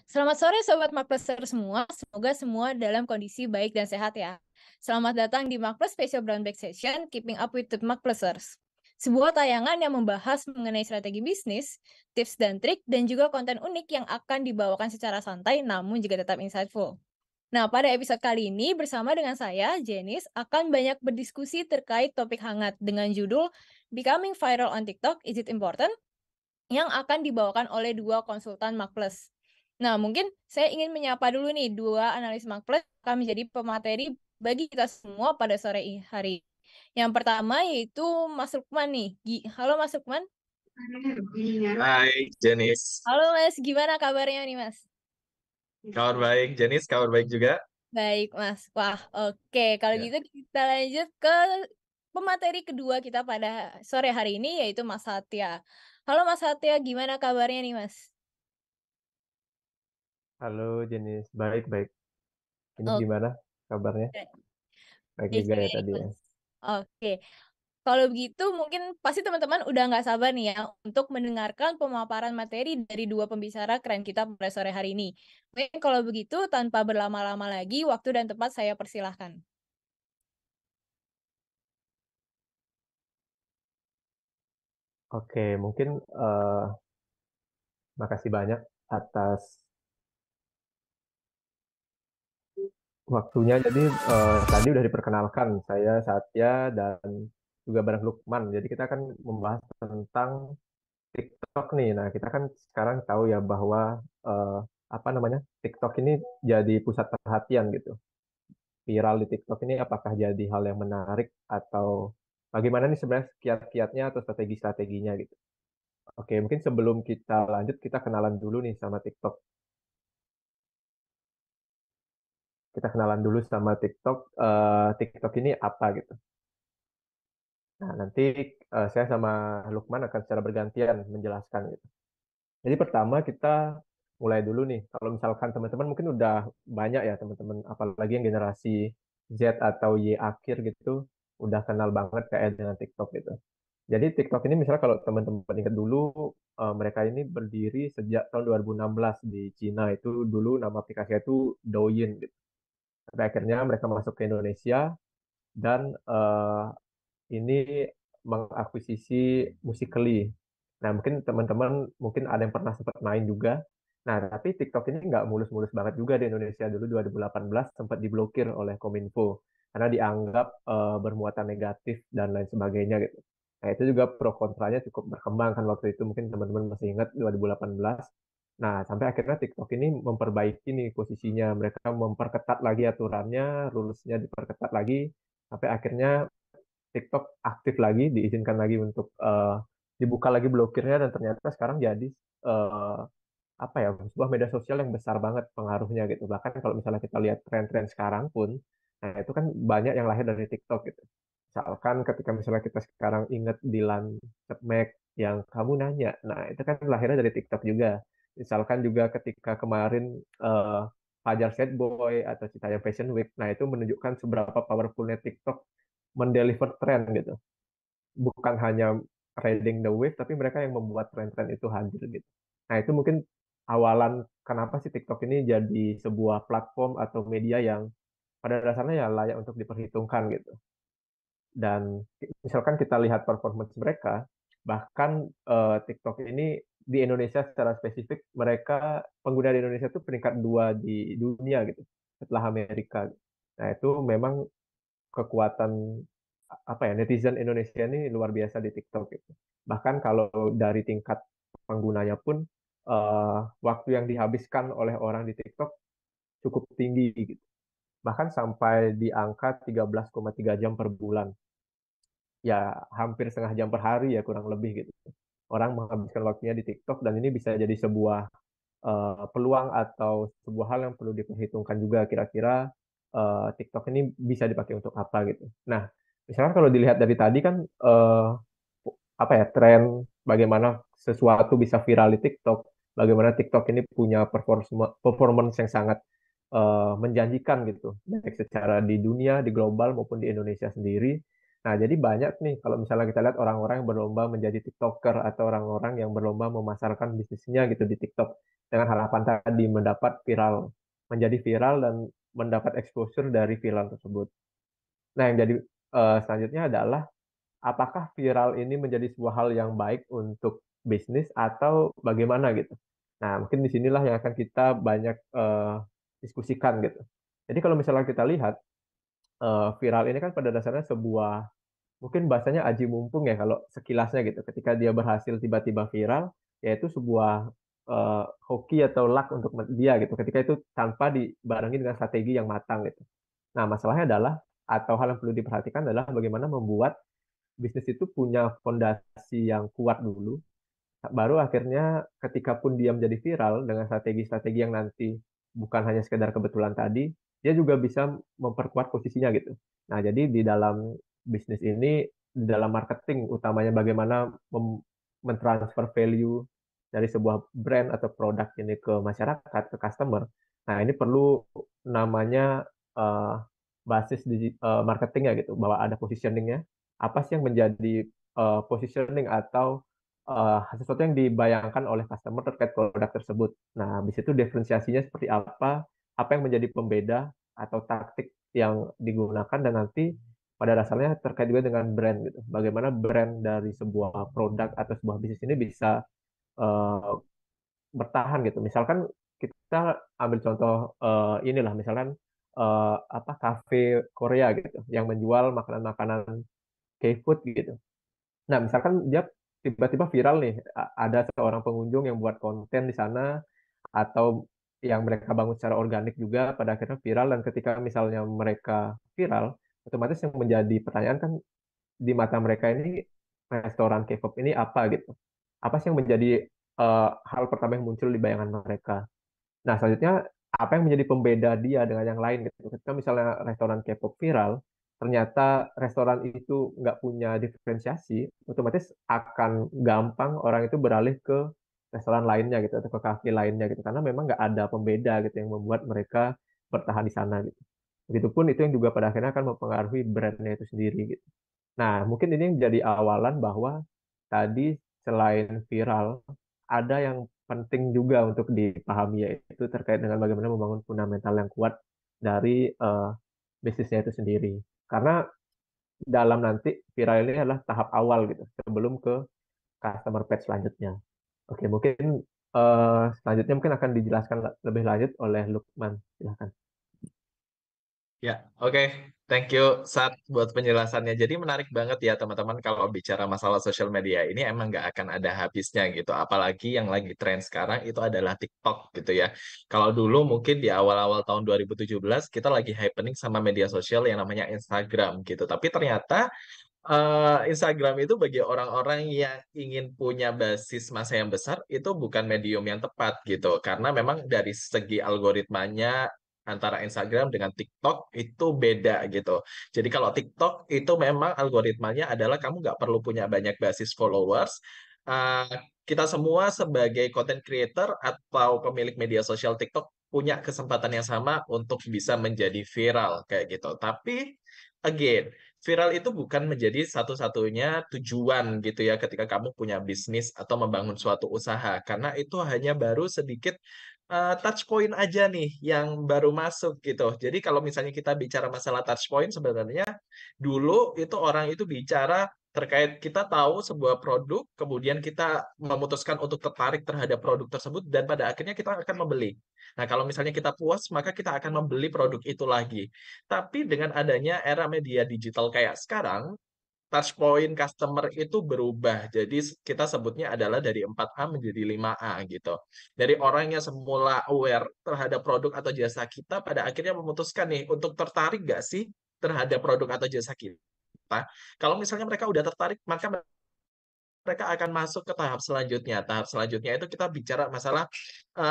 Selamat sore Sobat Markpleser semua, semoga semua dalam kondisi baik dan sehat ya. Selamat datang di Markples Special Brown Bag Session, Keeping Up with the Markplesers. Sebuah tayangan yang membahas mengenai strategi bisnis, tips dan trik, dan juga konten unik yang akan dibawakan secara santai namun juga tetap insightful. Nah, pada episode kali ini bersama dengan saya, Jenis, akan banyak berdiskusi terkait topik hangat dengan judul Becoming Viral on TikTok, Is It Important? Yang akan dibawakan oleh dua konsultan Marketplace. Nah, mungkin saya ingin menyapa dulu nih dua analis Marketplace akan menjadi pemateri bagi kita semua pada sore hari. Yang pertama yaitu Mas Lukman nih. Halo Mas Lukman. Hai, Jenis. Halo Mas, gimana kabarnya nih Mas? Kabar baik, Jenis. Kabar baik juga. Baik Mas. Wah, oke. Kalau Ya. gitu kita lanjut ke pemateri kedua kita pada sore hari ini yaitu Mas Satya. Halo Mas Satya, gimana kabarnya nih Mas? Halo, Jenis. Baik-baik. Ini Oke. gimana kabarnya? Baik juga ya Baik, tadi ya. Mas. Oke. Kalau begitu mungkin pasti teman-teman udah nggak sabar nih ya untuk mendengarkan pemaparan materi dari dua pembicara keren kita pada sore hari ini. Baik, kalau begitu tanpa berlama-lama lagi, waktu dan tempat saya persilahkan. Oke, mungkin makasih banyak atas waktunya. Jadi tadi udah diperkenalkan saya Satya dan juga bareng Lukman. Jadi kita akan membahas tentang TikTok nih. Nah, kita kan sekarang tahu ya bahwa eh, apa namanya TikTok ini jadi pusat perhatian gitu. Viral di TikTok ini apakah jadi hal yang menarik atau bagaimana nih sebenarnya kiat-kiatnya atau strategi-strateginya gitu. Oke, mungkin sebelum kita lanjut kita kenalan dulu nih sama TikTok. Kita kenalan dulu sama TikTok. TikTok ini apa gitu. Nah, nanti saya sama Lukman akan secara bergantian menjelaskan gitu. Jadi pertama kita mulai dulu nih. Kalau misalkan teman-teman mungkin udah banyak ya teman-teman, apalagi yang generasi Z atau Y akhir gitu, udah kenal banget kayak dengan TikTok gitu. Jadi TikTok ini misalnya kalau teman-teman ingat dulu, mereka ini berdiri sejak tahun 2016 di Cina. Itu dulu nama aplikasinya itu Douyin gitu. Tapi akhirnya mereka masuk ke Indonesia dan ini mengakuisisi Musical.ly. Nah, mungkin teman-teman mungkin ada yang pernah sempat main juga. Nah, tapi TikTok ini nggak mulus-mulus banget juga di Indonesia. Dulu 2018 sempat diblokir oleh Kominfo karena dianggap bermuatan negatif dan lain sebagainya gitu. Nah, itu juga pro kontranya cukup berkembang kan waktu itu. Mungkin teman-teman masih ingat 2018. Nah, sampai akhirnya TikTok ini memperbaiki nih posisinya. Mereka memperketat lagi aturannya, rules-nya diperketat lagi, sampai akhirnya TikTok aktif lagi, diizinkan lagi untuk dibuka lagi blokirnya dan ternyata sekarang jadi eh, apa ya sebuah media sosial yang besar banget pengaruhnya gitu. Bahkan kalau misalnya kita lihat tren-tren sekarang pun, nah itu kan banyak yang lahir dari TikTok gitu. Misalkan ketika misalnya kita sekarang ingat Dilan Cepmek yang kamu nanya, nah itu kan lahirnya dari TikTok juga. Misalkan juga ketika kemarin eh, Fajar Sad Boy atau Citayam Fashion Week, nah itu menunjukkan seberapa powerfulnya TikTok mendeliver tren gitu. Bukan hanya riding the wave, tapi mereka yang membuat tren-tren itu hadir gitu. Nah itu mungkin awalan kenapa sih TikTok ini jadi sebuah platform atau media yang pada dasarnya ya layak untuk diperhitungkan gitu. Dan misalkan kita lihat performance mereka, bahkan TikTok ini di Indonesia secara spesifik, mereka pengguna di Indonesia itu peringkat 2 di dunia gitu, setelah Amerika. Nah itu memang kekuatan apa ya netizen Indonesia ini luar biasa di TikTok gitu. Bahkan kalau dari tingkat penggunanya pun waktu yang dihabiskan oleh orang di TikTok cukup tinggi gitu. Bahkan sampai di angka 13,3 jam per bulan. Ya hampir setengah jam per hari ya kurang lebih gitu. Orang menghabiskan waktunya di TikTok dan ini bisa jadi sebuah peluang atau sebuah hal yang perlu diperhitungkan juga kira-kira TikTok ini bisa dipakai untuk apa gitu. Nah, misalkan kalau dilihat dari tadi kan apa ya tren bagaimana sesuatu bisa viral di TikTok, bagaimana TikTok ini punya performance yang sangat menjanjikan gitu, baik secara di dunia, di global maupun di Indonesia sendiri. Nah, jadi banyak nih kalau misalnya kita lihat orang-orang yang berlomba menjadi TikToker atau orang-orang yang berlomba memasarkan bisnisnya gitu di TikTok dengan harapan tadi mendapat viral, menjadi viral dan mendapat exposure dari viral tersebut. Nah, yang jadi selanjutnya adalah apakah viral ini menjadi sebuah hal yang baik untuk bisnis atau bagaimana gitu. Nah, mungkin di sinilah yang akan kita banyak diskusikan gitu. Jadi kalau misalnya kita lihat viral ini kan pada dasarnya sebuah mungkin bahasanya aji mumpung ya kalau sekilasnya gitu. Ketika dia berhasil tiba-tiba viral, yaitu sebuah hoki atau luck untuk dia gitu. Ketika itu tanpa dibarengi dengan strategi yang matang gitu. Nah, masalahnya adalah atau hal yang perlu diperhatikan adalah bagaimana membuat bisnis itu punya fondasi yang kuat dulu, baru akhirnya ketika pun dia menjadi viral dengan strategi-strategi yang nanti bukan hanya sekedar kebetulan tadi, dia juga bisa memperkuat posisinya gitu. Nah, jadi di dalam bisnis ini, di dalam marketing utamanya bagaimana mentransfer value dari sebuah brand atau produk ini ke masyarakat, ke customer. Nah, ini perlu namanya eh, basis marketingnya gitu, bahwa ada positioningnya. Apa sih yang menjadi positioning atau sesuatu yang dibayangkan oleh customer terkait produk tersebut. Nah, habis itu diferensiasinya seperti apa yang menjadi pembeda atau taktik yang digunakan dan nanti pada dasarnya terkait juga dengan brand gitu. Bagaimana brand dari sebuah produk atau sebuah bisnis ini bisa eh, bertahan gitu. Misalkan kita ambil contoh inilah misalkan apa kafe Korea gitu yang menjual makanan-makanan K-food gitu. Nah, misalkan dia tiba-tiba viral nih, ada seorang pengunjung yang buat konten di sana, atau yang mereka bangun secara organik juga, pada akhirnya viral, dan ketika misalnya mereka viral, otomatis yang menjadi pertanyaan kan, di mata mereka ini, restoran K-pop ini apa gitu. Apa sih yang menjadi hal pertama yang muncul di bayangan mereka. Nah, selanjutnya apa yang menjadi pembeda dia dengan yang lain gitu. Ketika misalnya restoran K-pop viral, ternyata restoran itu nggak punya diferensiasi, otomatis akan gampang orang itu beralih ke restoran lainnya gitu atau ke kafe lainnya gitu karena memang nggak ada pembeda gitu yang membuat mereka bertahan di sana gitu. Begitupun itu yang juga pada akhirnya akan mempengaruhi brandnya itu sendiri gitu. Nah, mungkin ini yang jadi awalan bahwa tadi selain viral, ada yang penting juga untuk dipahami yaitu terkait dengan bagaimana membangun fundamental yang kuat dari bisnisnya itu sendiri. Karena dalam nanti viral ini adalah tahap awal gitu, sebelum ke customer page selanjutnya. Oke, mungkin selanjutnya mungkin akan dijelaskan lebih lanjut oleh Lukman. Silahkan. Ya, oke. Thank you, Sat, buat penjelasannya. Jadi menarik banget ya, teman-teman, kalau bicara masalah sosial media ini emang nggak akan ada habisnya gitu. Apalagi yang lagi tren sekarang itu adalah TikTok gitu ya. Kalau dulu mungkin di awal-awal tahun 2017 kita lagi happening sama media sosial yang namanya Instagram gitu. Tapi ternyata Instagram itu bagi orang-orang yang ingin punya basis massa yang besar itu bukan medium yang tepat gitu karena memang dari segi algoritmanya antara Instagram dengan TikTok itu beda gitu. Jadi kalau TikTok itu memang algoritmanya adalah kamu nggak perlu punya banyak basis followers. Uh, kita semua sebagai content creator atau pemilik media sosial TikTok punya kesempatan yang sama untuk bisa menjadi viral kayak gitu. Tapi again, viral itu bukan menjadi satu-satunya tujuan gitu ya ketika kamu punya bisnis atau membangun suatu usaha karena itu hanya baru sedikit touch point aja nih yang baru masuk gitu. Jadi kalau misalnya kita bicara masalah touch point sebenarnya dulu itu orang itu bicara terkait kita tahu sebuah produk, kemudian kita memutuskan untuk tertarik terhadap produk tersebut dan pada akhirnya kita akan membeli. Nah, kalau misalnya kita puas, maka kita akan membeli produk itu lagi. Tapi dengan adanya era media digital kayak sekarang, touch point customer itu berubah. Jadi kita sebutnya adalah dari 4A menjadi 5A gitu. Dari orang yang semula aware terhadap produk atau jasa kita, pada akhirnya memutuskan nih untuk tertarik gak sih terhadap produk atau jasa kita. Kalau misalnya mereka udah tertarik, maka mereka akan masuk ke tahap selanjutnya. Tahap selanjutnya itu kita bicara masalah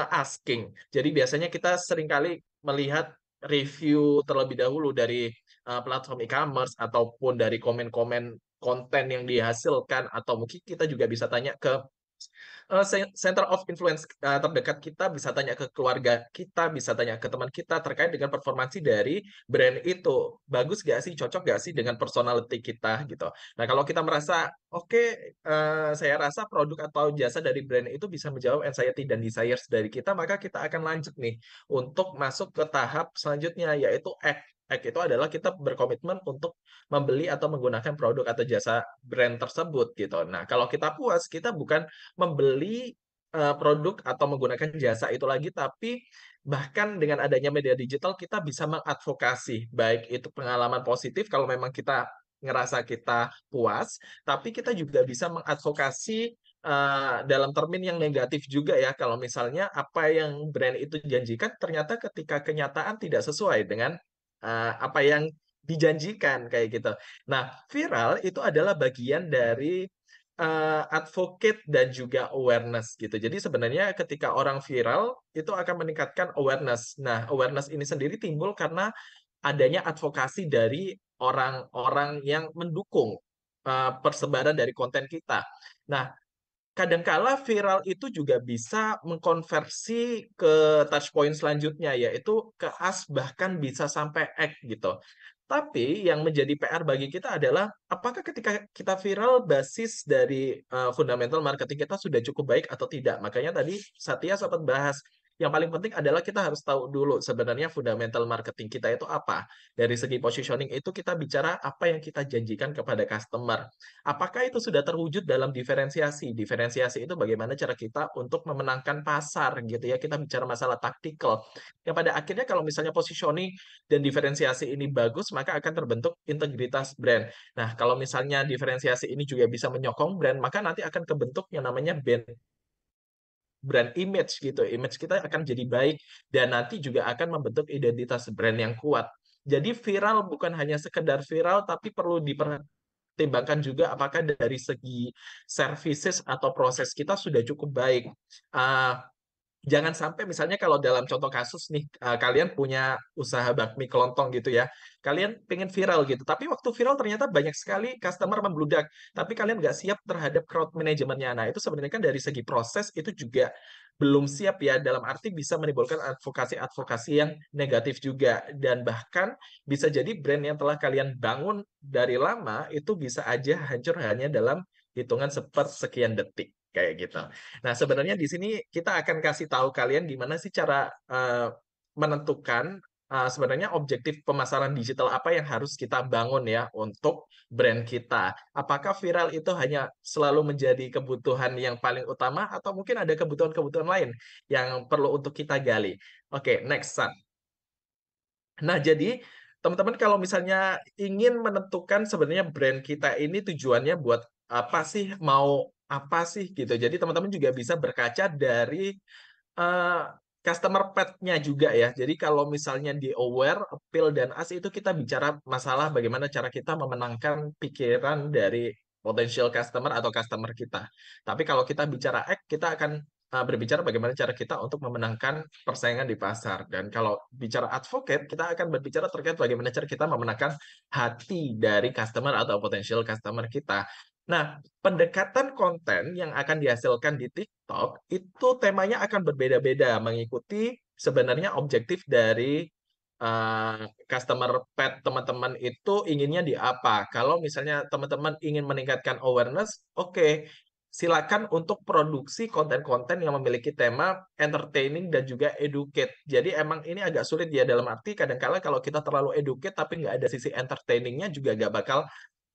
asking. Jadi biasanya kita seringkali melihat review terlebih dahulu dari platform e-commerce ataupun dari komen-komen konten yang dihasilkan atau mungkin kita juga bisa tanya ke Center of influence terdekat kita, bisa tanya ke keluarga kita, bisa tanya ke teman kita terkait dengan performansi dari brand itu. Bagus nggak sih, cocok nggak sih dengan personality kita gitu. Nah, kalau kita merasa oke, saya rasa produk atau jasa dari brand itu bisa menjawab anxiety dan desires dari kita, maka kita akan lanjut nih untuk masuk ke tahap selanjutnya, yaitu act. Act itu adalah kita berkomitmen untuk membeli atau menggunakan produk atau jasa brand tersebut gitu. Nah, kalau kita puas, kita bukan membeli produk atau menggunakan jasa itu lagi, tapi bahkan dengan adanya media digital kita bisa mengadvokasi, baik itu pengalaman positif kalau memang kita ngerasa kita puas, tapi kita juga bisa mengadvokasi dalam termin yang negatif juga ya, kalau misalnya apa yang brand itu janjikan ternyata ketika kenyataan tidak sesuai dengan apa yang dijanjikan kayak gitu. Nah, viral itu adalah bagian dari advocate dan juga awareness gitu. Jadi sebenarnya ketika orang viral itu akan meningkatkan awareness. Nah, awareness ini sendiri timbul karena adanya advokasi dari orang-orang yang mendukung persebaran dari konten kita. Nah, kadangkala viral itu juga bisa mengkonversi ke touch point selanjutnya, yaitu ke as bahkan bisa sampai act gitu. Tapi yang menjadi PR bagi kita adalah apakah ketika kita viral basis dari fundamental marketing kita sudah cukup baik atau tidak. Makanya tadi Satya sempat bahas yang paling penting adalah kita harus tahu dulu sebenarnya fundamental marketing kita itu apa. Dari segi positioning itu kita bicara apa yang kita janjikan kepada customer. Apakah itu sudah terwujud dalam diferensiasi? Diferensiasi itu bagaimana cara kita untuk memenangkan pasar gitu ya. Kita bicara masalah taktikal. Yang pada akhirnya kalau misalnya positioning dan diferensiasi ini bagus, maka akan terbentuk integritas brand. Nah, kalau misalnya diferensiasi ini juga bisa menyokong brand, maka nanti akan kebentuk yang namanya brand image gitu. Image kita akan jadi baik dan nanti juga akan membentuk identitas brand yang kuat. Jadi viral bukan hanya sekedar viral, tapi perlu dipertimbangkan juga apakah dari segi services atau proses kita sudah cukup baik. Uh, Jangan sampai misalnya kalau dalam contoh kasus nih, kalian punya usaha bakmi kelontong gitu ya, kalian pengen viral gitu, tapi waktu viral ternyata banyak sekali customer membludak, tapi kalian nggak siap terhadap crowd manajemennya. Nah, itu sebenarnya kan dari segi proses itu juga belum siap ya, dalam arti bisa menimbulkan advokasi-advokasi yang negatif juga. Dan bahkan bisa jadi brand yang telah kalian bangun dari lama, itu bisa aja hancur hanya dalam hitungan sepersekian detik, kayak gitu. Nah, sebenarnya di sini kita akan kasih tahu kalian gimana sih cara menentukan sebenarnya objektif pemasaran digital apa yang harus kita bangun ya untuk brand kita. Apakah viral itu hanya selalu menjadi kebutuhan yang paling utama atau mungkin ada kebutuhan-kebutuhan lain yang perlu untuk kita gali. Oke, next, San. Nah, jadi teman-teman kalau misalnya ingin menentukan sebenarnya brand kita ini tujuannya buat apa sih, mau apa sih gitu. Jadi teman-teman juga bisa berkaca dari eh, customer path-nya juga ya. Jadi kalau misalnya di aware, appeal, dan as itu kita bicara masalah bagaimana cara kita memenangkan pikiran dari potential customer atau customer kita. Tapi kalau kita bicara act, kita akan berbicara bagaimana cara kita untuk memenangkan persaingan di pasar. Dan kalau bicara advocate, kita akan berbicara terkait bagaimana cara kita memenangkan hati dari customer atau potential customer kita. Nah, pendekatan konten yang akan dihasilkan di TikTok itu temanya akan berbeda-beda mengikuti sebenarnya objektif dari customer path teman-teman itu inginnya di apa. Kalau misalnya teman-teman ingin meningkatkan awareness, oke, silakan untuk produksi konten-konten yang memiliki tema entertaining dan juga educate. Jadi emang ini agak sulit ya, dalam arti kadang-kala kalau kita terlalu educate tapi nggak ada sisi entertainingnya juga nggak bakal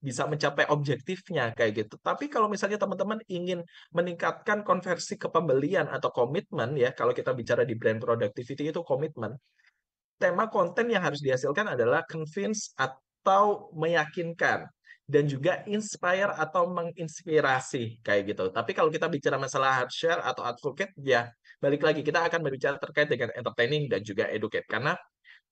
bisa mencapai objektifnya kayak gitu. Tapi kalau misalnya teman-teman ingin meningkatkan konversi ke pembelian atau komitmen ya, kalau kita bicara di brand productivity itu komitmen. Tema konten yang harus dihasilkan adalah convince atau meyakinkan dan juga inspire atau menginspirasi kayak gitu. Tapi kalau kita bicara masalah hard share atau advocate ya balik lagi kita akan berbicara terkait dengan entertaining dan juga educate karena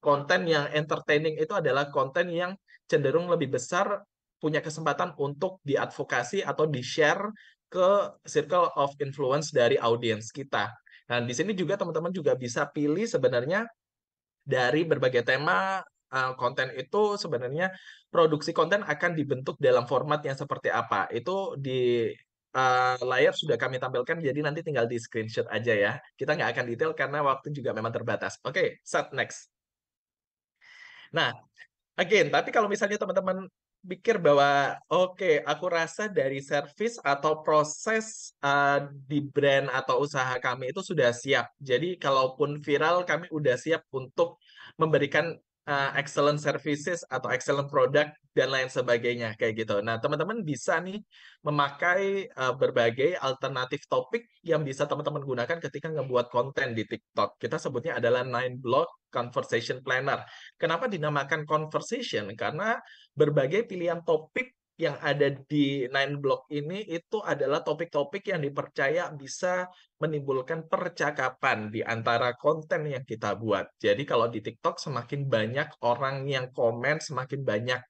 konten yang entertaining itu adalah konten yang cenderung lebih besar punya kesempatan untuk diadvokasi atau di-share ke circle of influence dari audiens kita. Nah, di sini juga teman-teman juga bisa pilih sebenarnya dari berbagai tema konten itu sebenarnya produksi konten akan dibentuk dalam format yang seperti apa. Itu layar sudah kami tampilkan, jadi nanti tinggal di screenshot aja ya. Kita nggak akan detail karena waktu juga memang terbatas. Oke, Sat, next. Nah, again, tapi kalau misalnya teman-teman pikir bahwa oke, aku rasa dari service atau proses di brand atau usaha kami itu sudah siap. Jadi kalaupun viral, kami udah siap untuk memberikan excellent services atau excellent product dan lain sebagainya kayak gitu. Nah, teman-teman bisa nih memakai berbagai alternatif topik yang bisa teman-teman gunakan ketika ngebuat konten di TikTok. Kita sebutnya adalah 9Block Conversation Planner. Kenapa dinamakan conversation? Karena berbagai pilihan topik yang ada di 9Block ini itu adalah topik-topik yang dipercaya bisa menimbulkan percakapan di antara konten yang kita buat. Jadi kalau di TikTok semakin banyak orang yang komen, semakin banyak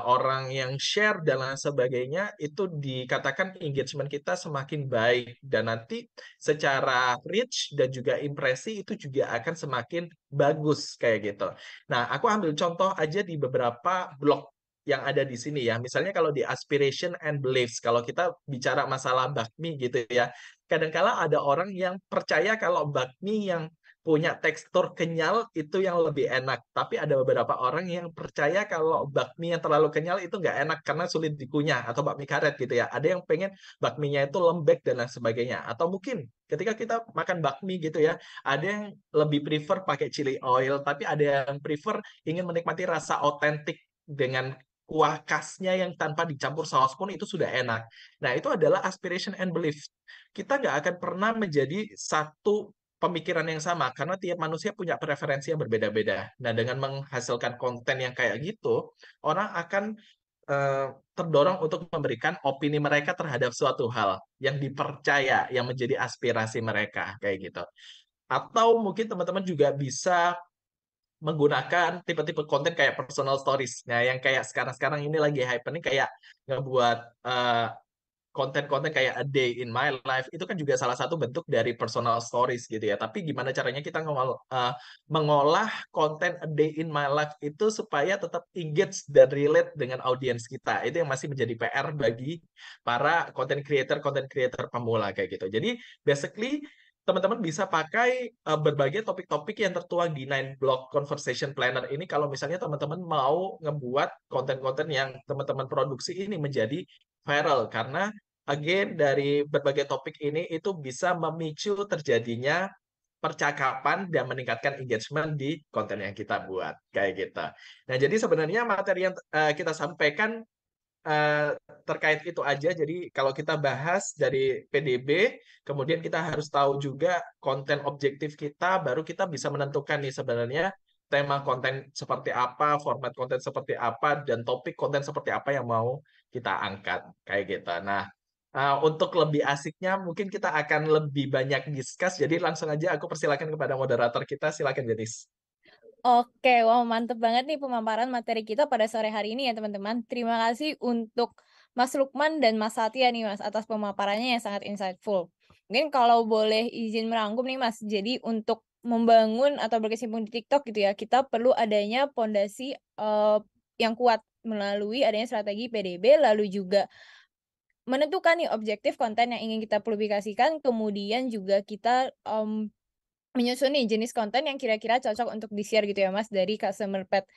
orang yang share dan lain sebagainya, itu dikatakan engagement kita semakin baik dan nanti secara reach dan juga impresi itu juga akan semakin bagus kayak gitu. Nah, aku ambil contoh aja di beberapa blog yang ada di sini ya. Misalnya kalau di Aspiration and Beliefs, kalau kita bicara masalah bakmi gitu ya, kadangkala ada orang yang percaya kalau bakmi yang punya tekstur kenyal itu yang lebih enak. Tapi ada beberapa orang yang percaya kalau bakmi yang terlalu kenyal itu nggak enak karena sulit dikunyah atau bakmi karet gitu ya. Ada yang pengen bakminya itu lembek dan lain sebagainya. Atau mungkin ketika kita makan bakmi gitu ya, ada yang lebih prefer pakai chili oil, tapi ada yang prefer ingin menikmati rasa otentik dengan kuah khasnya yang tanpa dicampur saus pun itu sudah enak. Nah, itu adalah aspiration and belief. Kita nggak akan pernah menjadi satu pemikiran yang sama karena tiap manusia punya preferensi yang berbeda-beda. Nah, dengan menghasilkan konten yang kayak gitu, orang akan terdorong untuk memberikan opini mereka terhadap suatu hal yang dipercaya, yang menjadi aspirasi mereka kayak gitu. Atau mungkin teman-teman juga bisa menggunakan tipe-tipe konten kayak personal stories. Nah, yang kayak sekarang-sekarang ini lagi hype ini kayak ngebuat konten-konten kayak a day in my life itu kan juga salah satu bentuk dari personal stories gitu ya. Tapi gimana caranya kita mengolah konten a day in my life itu supaya tetap engage dan relate dengan audiens kita. Itu yang masih menjadi PR bagi para content creator pemula kayak gitu. Jadi basically teman-teman bisa pakai berbagai topik-topik yang tertuang di 9Block Conversation Planner ini kalau misalnya teman-teman mau ngebuat konten-konten yang teman-teman produksi ini menjadi viral karena again dari berbagai topik ini itu bisa memicu terjadinya percakapan dan meningkatkan engagement di konten yang kita buat kayak gitu. Nah, jadi sebenarnya materi yang kita sampaikan terkait itu aja. Jadi kalau kita bahas dari PDB, kemudian kita harus tahu juga konten objektif kita, baru kita bisa menentukan nih sebenarnya tema konten seperti apa, format konten seperti apa, dan topik konten seperti apa yang mau kita angkat kayak gitu. Nah, untuk lebih asiknya mungkin kita akan lebih banyak discuss. Jadi langsung aja aku persilakan kepada moderator kita. Silakan, Denis. Oke, wow mantep banget nih pemaparan materi kita pada sore hari ini ya teman-teman. Terima kasih untuk Mas Lukman dan Mas Satya nih Mas atas pemaparannya yang sangat insightful. Mungkin kalau boleh izin merangkum nih Mas, jadi untuk membangun atau berkecimpung di TikTok gitu ya, kita perlu adanya pondasi yang kuat melalui adanya strategi PDB, lalu juga menentukan nih objektif konten yang ingin kita publikasikan, kemudian juga kita menyusun nih jenis konten yang kira-kira cocok untuk di-share gitu ya Mas, dari Customer Pad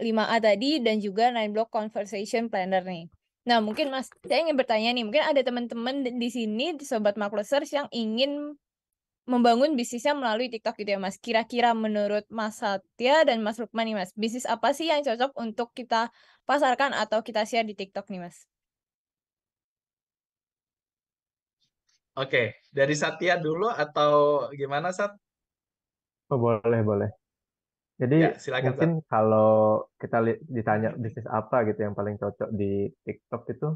5A tadi dan juga 9Block Conversation Planner nih. Nah mungkin Mas, saya ingin bertanya nih, mungkin ada teman-teman di sini, Sobat Marketers yang ingin membangun bisnisnya melalui TikTok gitu ya Mas. Kira-kira menurut Mas Satya dan Mas Lukman nih Mas, bisnis apa sih yang cocok untuk kita pasarkan atau kita share di TikTok nih Mas? Oke, dari Satya dulu atau gimana, Sat? Oh, boleh, boleh. Jadi Ya, silakan, Sat. mungkin kalau kita ditanya bisnis apa gitu yang paling cocok di TikTok itu,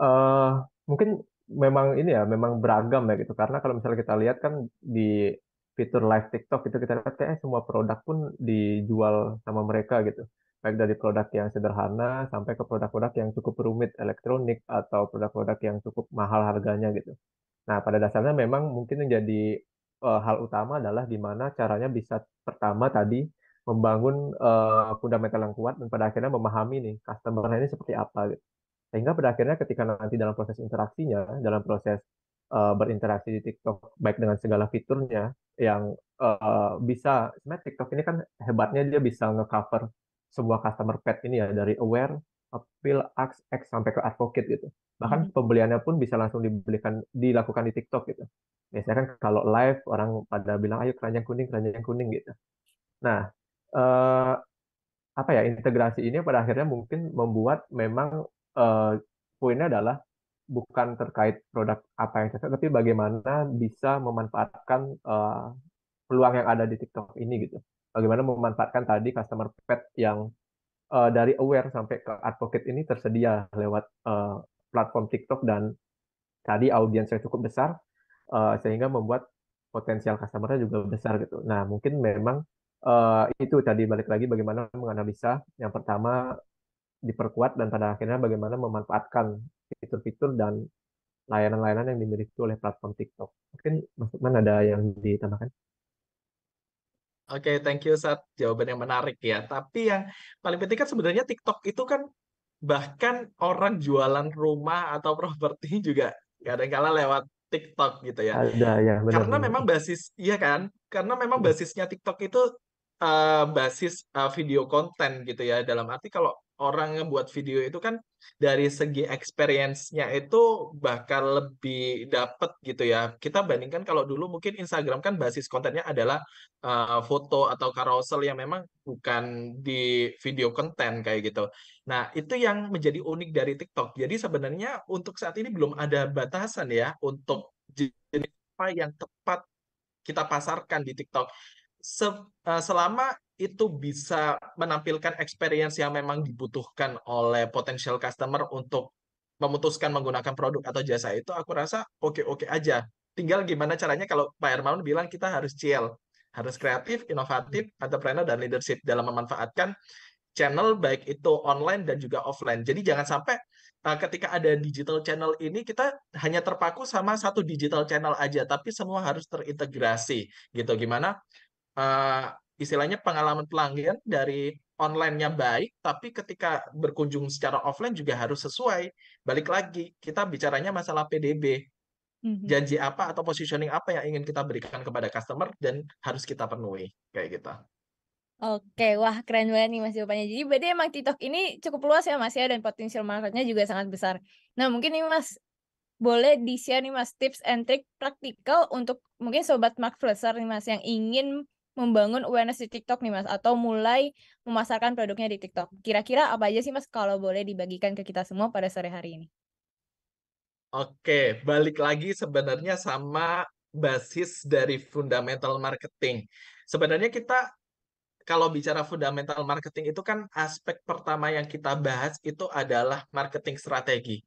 eh mungkin memang ini ya, memang beragam ya gitu. Karena kalau misalnya kita lihat kan di fitur live TikTok itu kita lihat kayak semua produk pun dijual sama mereka gitu. Baik dari produk yang sederhana sampai ke produk-produk yang cukup rumit, elektronik atau produk-produk yang cukup mahal harganya gitu. Nah, pada dasarnya memang mungkin menjadi hal utama adalah di mana caranya bisa pertama tadi membangun fundamental yang kuat dan pada akhirnya memahami nih customer ini seperti apa gitu. Sehingga pada akhirnya ketika nanti dalam proses interaksinya, dalam proses berinteraksi di TikTok, baik dengan segala fiturnya yang bisa, sebenarnya TikTok ini kan hebatnya dia bisa nge-cover semua customer path ini ya, dari aware, appeal, ask, X, sampai ke advocate gitu. Bahkan pembeliannya pun bisa langsung dilakukan di TikTok gitu. Biasanya kan kalau live orang pada bilang ayo keranjang kuning gitu. Nah, eh, apa ya, integrasi ini pada akhirnya mungkin membuat memang eh, poinnya adalah bukan terkait produk apa yang cocok, tapi bagaimana bisa memanfaatkan peluang yang ada di TikTok ini gitu. Bagaimana memanfaatkan tadi customer path yang dari aware sampai ke advocate ini tersedia lewat platform TikTok, dan tadi audiensnya cukup besar sehingga membuat potensial customer-nya juga besar gitu. Nah, mungkin memang itu tadi balik lagi bagaimana menganalisa yang pertama diperkuat, dan pada akhirnya bagaimana memanfaatkan fitur-fitur dan layanan-layanan yang dimiliki oleh platform TikTok. Mungkin Mas Lukman ada yang ditambahkan? Oke, thank you, Sat. Jawaban yang menarik ya. Tapi yang paling penting kan sebenarnya TikTok itu kan bahkan orang jualan rumah atau properti juga kadang-kala lewat TikTok gitu ya. Ada ya, Karena benar-benar. memang basis, iya kan? Karena memang basisnya TikTok itu basis video konten gitu ya. Dalam arti kalau orang ngebuat video itu kan dari segi experience-nya itu bakal lebih dapet gitu ya. Kita bandingkan kalau dulu mungkin Instagram kan basis kontennya adalah foto atau carousel yang memang bukan di video konten kayak gitu. Nah, itu yang menjadi unik dari TikTok. Jadi sebenarnya untuk saat ini belum ada batasan ya untuk jenis apa yang tepat kita pasarkan di TikTok. Selama itu bisa menampilkan experience yang memang dibutuhkan oleh potential customer untuk memutuskan menggunakan produk atau jasa itu, aku rasa oke-oke aja. Tinggal gimana caranya kalau Pak Hermawan bilang kita harus chill, harus kreatif, inovatif, entrepreneur, dan leadership dalam memanfaatkan channel baik itu online dan juga offline. Jadi jangan sampai ketika ada digital channel ini kita hanya terpaku sama satu digital channel aja, tapi semua harus terintegrasi gitu. Gimana istilahnya pengalaman pelanggan dari online-nya baik, tapi ketika berkunjung secara offline juga harus sesuai. Balik lagi, kita bicaranya masalah PDB. Janji apa atau positioning apa yang ingin kita berikan kepada customer dan harus kita penuhi kayak gitu. Oke, wah keren banget nih Mas jawabannya. Jadi berarti emang TikTok ini cukup luas ya Mas ya, dan potensial marketnya juga sangat besar. Nah mungkin nih Mas, boleh di-share nih Mas tips and trick praktikal untuk mungkin Sobat Marketplacer nih Mas yang ingin membangun awareness di TikTok nih Mas, atau mulai memasarkan produknya di TikTok. Kira-kira apa aja sih Mas kalau boleh dibagikan ke kita semua pada sore hari ini? Oke, balik lagi sebenarnya sama basis dari fundamental marketing. Sebenarnya kita kalau bicara fundamental marketing itu kan aspek pertama yang kita bahas itu adalah marketing strategi.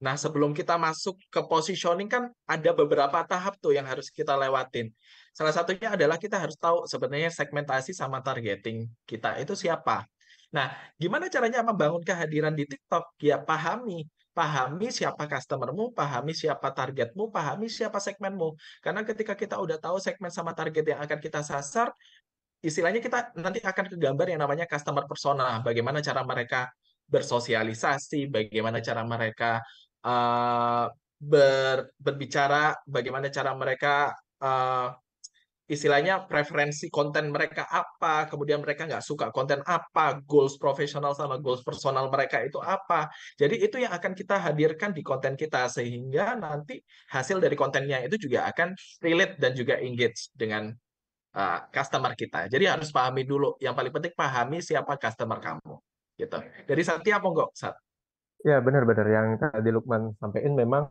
Nah, sebelum kita masuk ke positioning kan ada beberapa tahap tuh yang harus kita lewatin. Salah satunya adalah kita harus tahu sebenarnya segmentasi sama targeting kita itu siapa. Nah, gimana caranya membangun kehadiran di TikTok? Ya, pahami siapa customermu, pahami siapa targetmu, pahami siapa segmenmu. Karena ketika kita udah tahu segmen sama target yang akan kita sasar, istilahnya kita nanti akan ke gambar yang namanya customer persona. Bagaimana cara mereka bersosialisasi, bagaimana cara mereka uh, berbicara, bagaimana cara mereka istilahnya preferensi konten mereka apa, kemudian mereka nggak suka konten apa, goals profesional sama goals personal mereka itu apa. Jadi itu yang akan kita hadirkan di konten kita, sehingga nanti hasil dari kontennya itu juga akan relate dan juga engage dengan customer kita. Jadi harus pahami dulu. Yang paling penting pahami siapa customer kamu. Gitu. Dari Satya monggo, Sat. Ya, benar-benar yang tadi Lukman sampaikan memang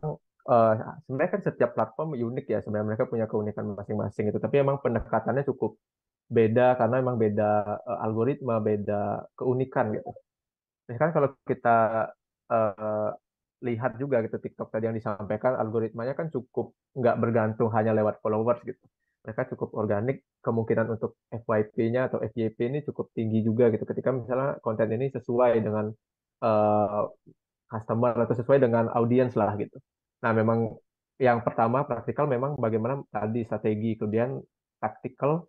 eh, sebenarnya kan setiap platform unik ya, sebenarnya mereka punya keunikan masing-masing itu. Tapi emang pendekatannya cukup beda karena emang beda algoritma, beda keunikan gitu. Misalkan kalau kita eh, lihat juga gitu TikTok tadi yang disampaikan, algoritmanya kan cukup nggak bergantung hanya lewat followers gitu. Mereka cukup organik, kemungkinan untuk FYP-nya atau FYP ini cukup tinggi juga gitu. Ketika misalnya konten ini sesuai dengan eh, customer atau sesuai dengan audiens lah gitu. Nah, memang yang pertama praktikal memang bagaimana tadi strategi, kemudian taktikal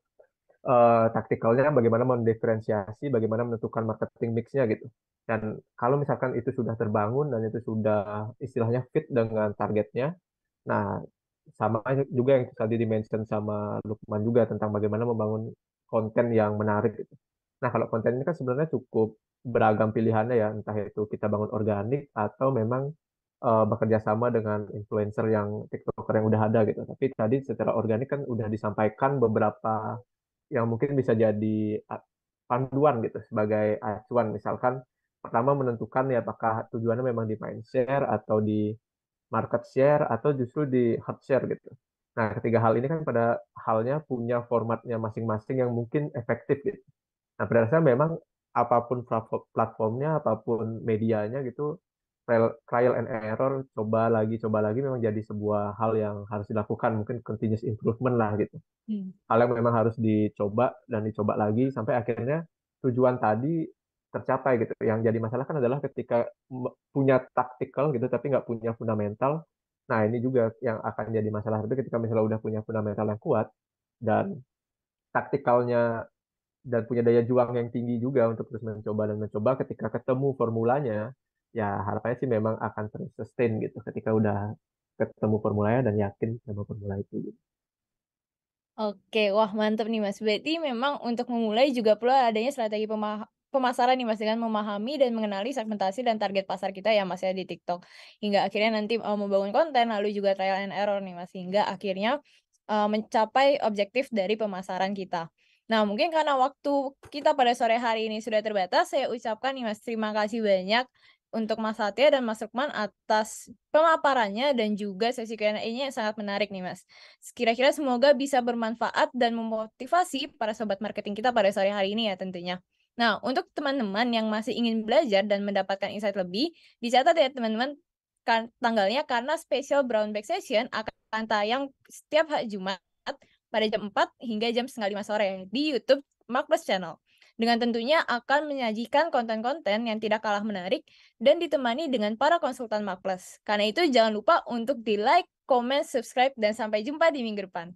taktikalnya bagaimana mendiferensiasi, bagaimana menentukan marketing mix-nya gitu. Dan kalau misalkan itu sudah terbangun dan itu sudah istilahnya fit dengan targetnya, nah sama juga yang tadi dimention sama Lukman juga tentang bagaimana membangun konten yang menarik gitu. Nah kalau konten ini kan sebenarnya cukup beragam pilihannya ya, entah itu kita bangun organik atau memang bekerja sama dengan influencer yang TikToker yang udah ada gitu. Tapi tadi secara organik kan udah disampaikan beberapa yang mungkin bisa jadi panduan gitu sebagai acuan. Misalkan pertama menentukan ya apakah tujuannya memang di mindshare atau di market share atau justru di hard share gitu. Nah, ketiga hal ini kan pada halnya punya formatnya masing-masing yang mungkin efektif gitu. Nah, pada dasarnya memang apapun platformnya, apapun medianya gitu, trial and error, coba lagi memang jadi sebuah hal yang harus dilakukan, mungkin continuous improvement lah gitu. Hal yang memang harus dicoba dan dicoba lagi sampai akhirnya tujuan tadi tercapai gitu. Yang jadi masalah kan adalah ketika punya tactical gitu tapi nggak punya fundamental. Nah ini juga yang akan jadi masalah itu ketika misalnya udah punya fundamental yang kuat dan taktikalnya dan punya daya juang yang tinggi juga untuk terus mencoba dan mencoba ketika ketemu formulanya ya harapannya sih memang akan terus sustain gitu ketika udah ketemu formulanya dan yakin sama formula itu gitu. Oke, wah mantap nih Mas. Berarti memang untuk memulai juga perlu adanya strategi pemasaran nih Mas, dengan memahami dan mengenali segmentasi dan target pasar kita ya Mas ya di TikTok. Hingga akhirnya nanti membangun konten lalu juga trial and error nih Mas, hingga akhirnya mencapai objektif dari pemasaran kita. Nah, mungkin karena waktu kita pada sore hari ini sudah terbatas, saya ucapkan nih Mas, terima kasih banyak untuk Mas Satya dan Mas Lukman atas pemaparannya dan juga sesi Q&A-nya yang sangat menarik nih Mas. Kira-kira semoga bisa bermanfaat dan memotivasi para sobat marketing kita pada sore hari ini ya tentunya. Nah, untuk teman-teman yang masih ingin belajar dan mendapatkan insight lebih, dicatat ya teman-teman tanggalnya karena special Brown Bag Session akan tayang setiap hari Jumat pada jam 4 hingga jam setengah 5 sore di YouTube Marketplace Channel. Dengan tentunya akan menyajikan konten-konten yang tidak kalah menarik dan ditemani dengan para konsultan Marketplace. Karena itu jangan lupa untuk di-like, comment, subscribe, dan sampai jumpa di minggu depan.